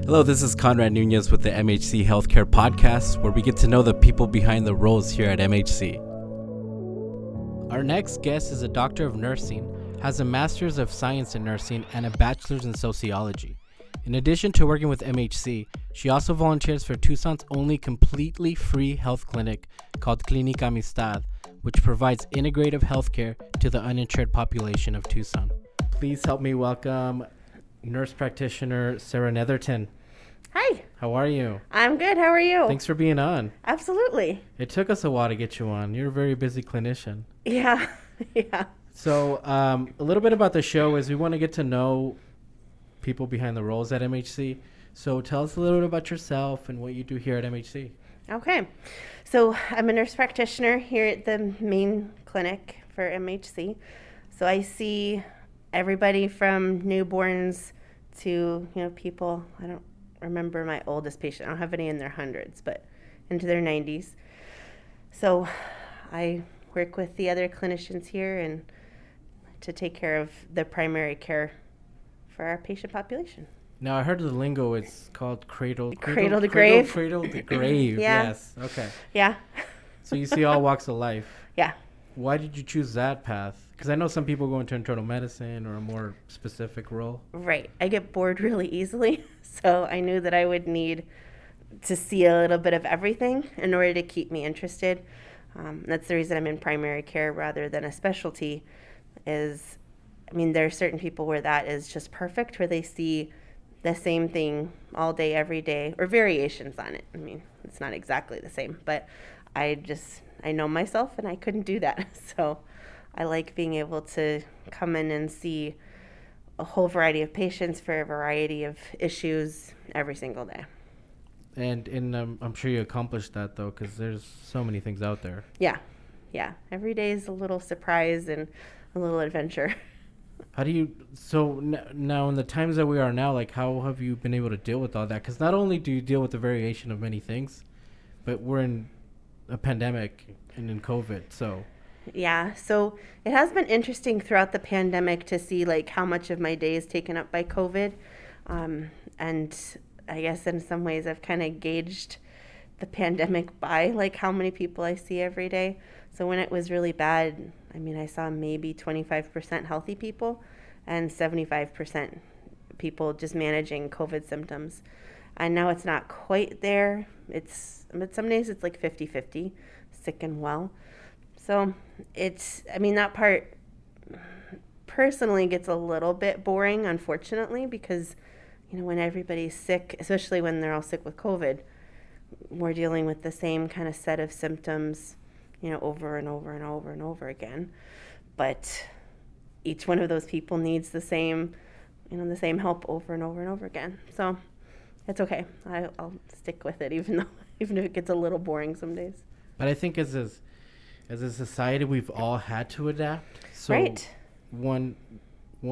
Hello, this is Conrad Nunez with the MHC Healthcare Podcast, where we get to know the people behind the roles here at MHC. Our next guest is a doctor of nursing, has a master's of science in nursing, and a bachelor's in sociology. In addition to working with MHC, she also volunteers for Tucson's only completely free health clinic called Clínica Amistad, which provides integrative healthcare to the uninsured population of Tucson. Please help me welcome nurse practitioner Sarah Netherton. Hi. How are you? I'm good. How are you? Thanks for being on. Absolutely. It took us a while to get you on. You're a very busy clinician. Yeah. Yeah. So a little bit about the show is we want to get to know people behind the roles at MHC. So tell us a little bit about yourself and what you do here at MHC. Okay. So I'm a nurse practitioner here at the main clinic for MHC. So I see everybody from newborns to, people, I don't remember my oldest patient. I don't have any in their hundreds, but into their 90s. So I work with the other clinicians here and to take care of the primary care for our patient population. Now, I heard the lingo, it's called cradle to grave. Cradle to grave, yeah. Yes. Okay. Yeah. So you see all walks of life. Yeah. Why did you choose that path? Because I know some people go into internal medicine or a more specific role. Right. I get bored really easily, so I knew that I would need to see a little bit of everything in order to keep me interested. That's the reason I'm in primary care rather than a specialty there are certain people where that is just perfect, where they see the same thing all day, every day, or variations on it. It's not exactly the same, but I know myself and I couldn't do that. So I like being able to come in and see a whole variety of patients for a variety of issues every single day. And I'm sure you accomplished that, though, because there's so many things out there. Yeah. Every day is a little surprise and a little adventure. How do you, now in the times that we are now, how have you been able to deal with all that? Because not only do you deal with the variation of many things, but we're in a pandemic and in COVID, so. Yeah, so it has been interesting throughout the pandemic to see how much of my day is taken up by COVID. And I guess in some ways I've kind of gauged the pandemic by how many people I see every day. So when it was really bad, I saw maybe 25% healthy people and 75% people just managing COVID symptoms. And now it's not quite there. But some days it's 50-50, sick and well. So that part personally gets a little bit boring, unfortunately, because, when everybody's sick, especially when they're all sick with COVID, we're dealing with the same kind of set of symptoms, over and over and over and over again. But each one of those people needs the same help over and over and over again. So it's okay. I'll stick with it, even if it gets a little boring some days. But I think as a society, we've all had to adapt. So right. One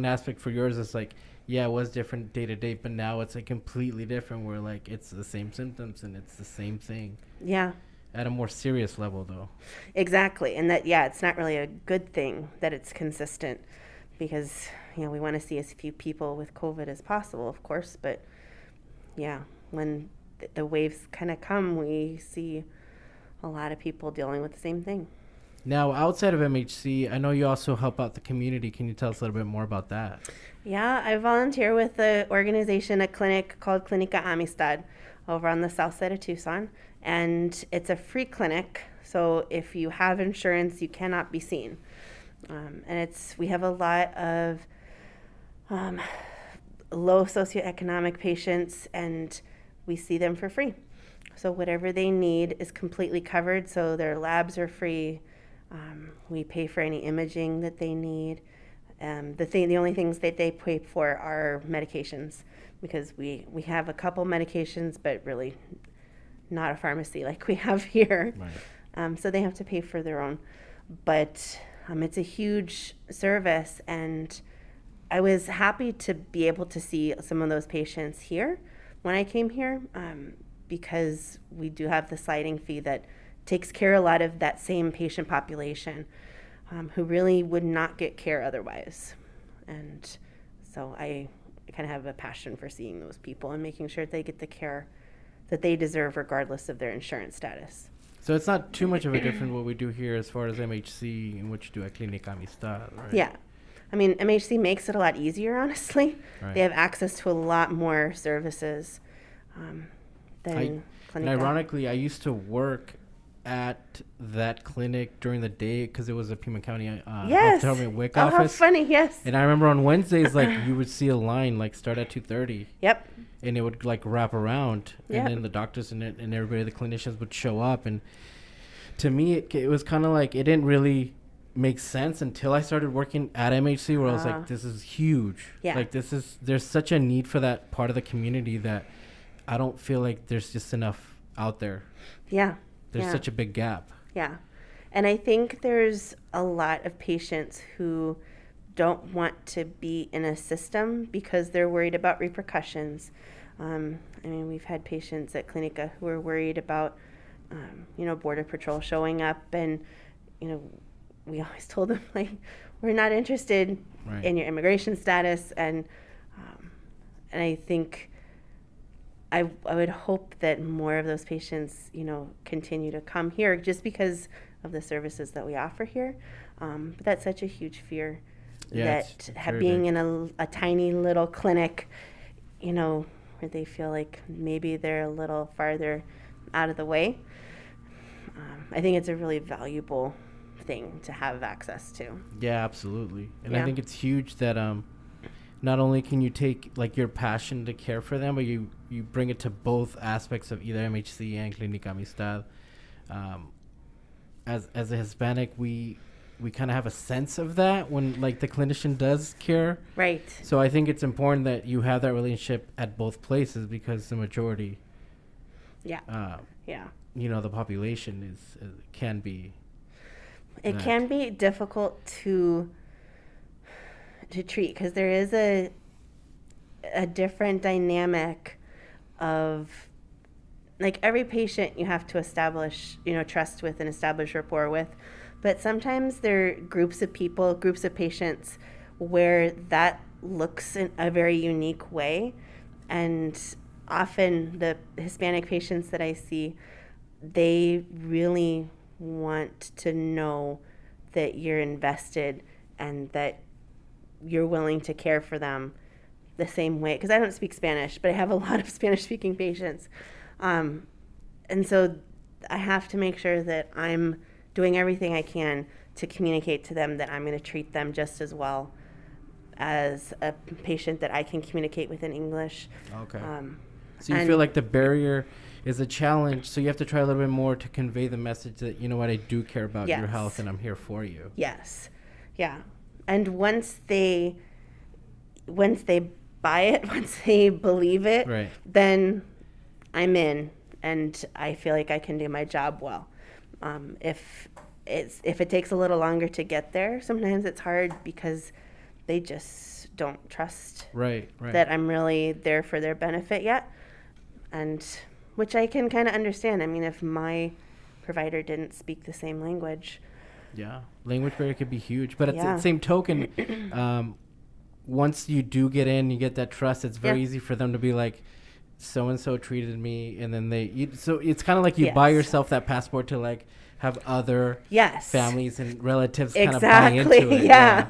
aspect for yours is it was different day to day, but now it's completely different where it's the same symptoms and it's the same thing. Yeah. At a more serious level, though. Exactly. And that, it's not really a good thing that it's consistent because, we want to see as few people with COVID as possible, of course. But, when the waves kind of come, we see a lot of people dealing with the same thing. Now, outside of MHC, I know you also help out the community. Can you tell us a little bit more about that? Yeah, I volunteer with the organization, a clinic called Clínica Amistad over on the south side of Tucson. And it's a free clinic, so if you have insurance, you cannot be seen. And we have a lot of low socioeconomic patients, and we see them for free. So whatever they need is completely covered, so their labs are free. We pay for any imaging that they need. The only things that they pay for are medications, because we have a couple medications, but really not a pharmacy like we have here. Right. So they have to pay for their own. But it's a huge service, and I was happy to be able to see some of those patients here when I came here, because we do have the sliding fee that takes care of a lot of that same patient population who really would not get care otherwise. And so I kind of have a passion for seeing those people and making sure they get the care that they deserve regardless of their insurance status. So it's not too much of a difference what we do here as far as MHC and what you do at Clínica Amistad, right? Yeah. I mean, MHC makes it a lot easier, honestly. Right. They have access to a lot more services than And Clínica. ironically, I used to work at that clinic during the day because it was a Pima County Yes. Health Department WIC Oh, how office. funny, yes. And I remember on Wednesdays, like, you would see a line, like, start at 2:30. Yep. And it would, like, wrap around. Yep. And then the doctors and everybody, the clinicians would show up. And to me, it was kind of like, it didn't really make sense until I started working at MHC, where I was like, this is huge. Yeah. Like, there's such a need for that part of the community that I don't feel like there's just enough out there. Yeah. There's such a big gap. Yeah. And I think there's a lot of patients who don't want to be in a system because they're worried about repercussions. I mean, we've had patients at Clínica who are worried about, Border Patrol showing up, and, we always told them, like, we're not interested in your immigration status. And I think I would hope that more of those patients, continue to come here just because of the services that we offer here. But that's such a huge fear, that being in a tiny little clinic, where they feel like maybe they're a little farther out of the way. I think it's a really valuable thing to have access to. Yeah, absolutely. And I think it's huge that not only can you take, like, your passion to care for them, but you bring it to both aspects of either MHC and Clínica Amistad. As a Hispanic, we kind of have a sense of that when, like, the clinician does care. Right. So I think it's important that you have that relationship at both places, because the majority, the population can be. It can be difficult to treat because there is a different dynamic of, like, every patient you have to establish, trust with and establish rapport with. But sometimes there are groups of people, groups of patients where that looks in a very unique way. And often the Hispanic patients that I see, they really want to know that you're invested and that you're willing to care for them the same way. Because I don't speak Spanish, but I have a lot of Spanish-speaking patients. And so I have to make sure that I'm doing everything I can to communicate to them that I'm going to treat them just as well as a patient that I can communicate with in English. Okay. So you feel like the barrier is a challenge, so you have to try a little bit more to convey the message that, you know what, I do care about your health and I'm here for you. Yes. Yeah. And once they buy it, once they believe it, then I'm in and I feel like I can do my job well. If it takes a little longer to get there, sometimes it's hard because they just don't trust that I'm really there for their benefit yet. And which I can kind of understand. I mean, if my provider didn't speak the same language. Yeah, language barrier could be huge. But at the same token, once you do get in, you get that trust, it's very easy for them to be like, so-and-so treated me. And then so it's kind of like you buy yourself that passport to, like, have other families and relatives kind of buy into it. Yeah.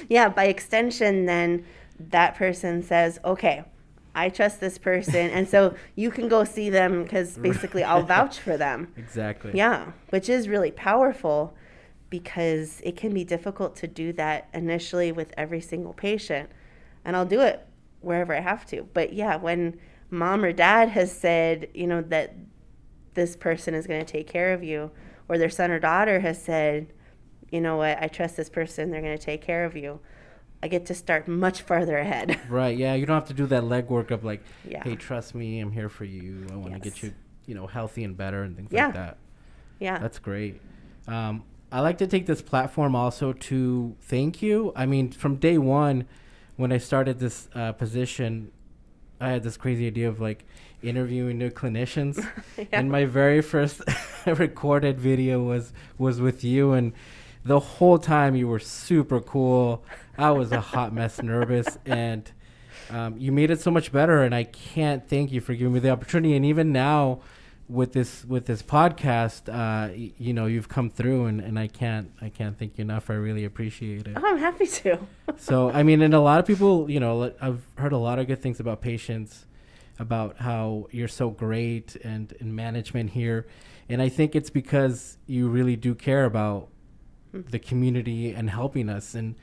Yeah, by extension, then that person says, okay, I trust this person. And so you can go see them because basically I'll vouch for them. Exactly. Yeah, which is really powerful because it can be difficult to do that initially with every single patient. And I'll do it wherever I have to. But yeah, when mom or dad has said, that this person is going to take care of you, or their son or daughter has said, you know what, I trust this person, they're going to take care of you, I get to start much farther ahead. Right, yeah. You don't have to do that legwork of, like, hey, trust me, I'm here for you. I want to get you, healthy and better and things like that. Yeah. That's great. I like to take this platform also to thank you. I mean, from day one, when I started this position, I had this crazy idea of, like, interviewing new clinicians. And my very first recorded video was with you, and the whole time you were super cool. I was a hot mess nervous, and You made it so much better, and I can't thank you for giving me the opportunity. And even now, with this podcast, you've come through, and I can't thank you enough. I really appreciate it. Oh, I'm happy to. So, I mean, and a lot of people, I've heard a lot of good things about patients, about how you're so great and in management here. And I think it's because you really do care about the community and helping us. And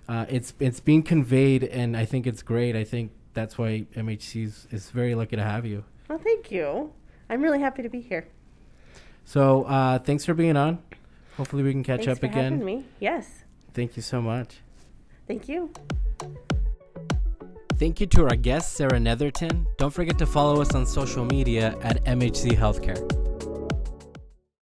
it's being conveyed, and I think it's great. I think that's why MHC is very lucky to have you. Well, thank you. I'm really happy to be here. So thanks for being on. Hopefully we can catch Thanks up for again. having me. Yes. Thank you so much. Thank you. Thank you to our guest, Sarah Netherton. Don't forget to follow us on social media at MHC Healthcare.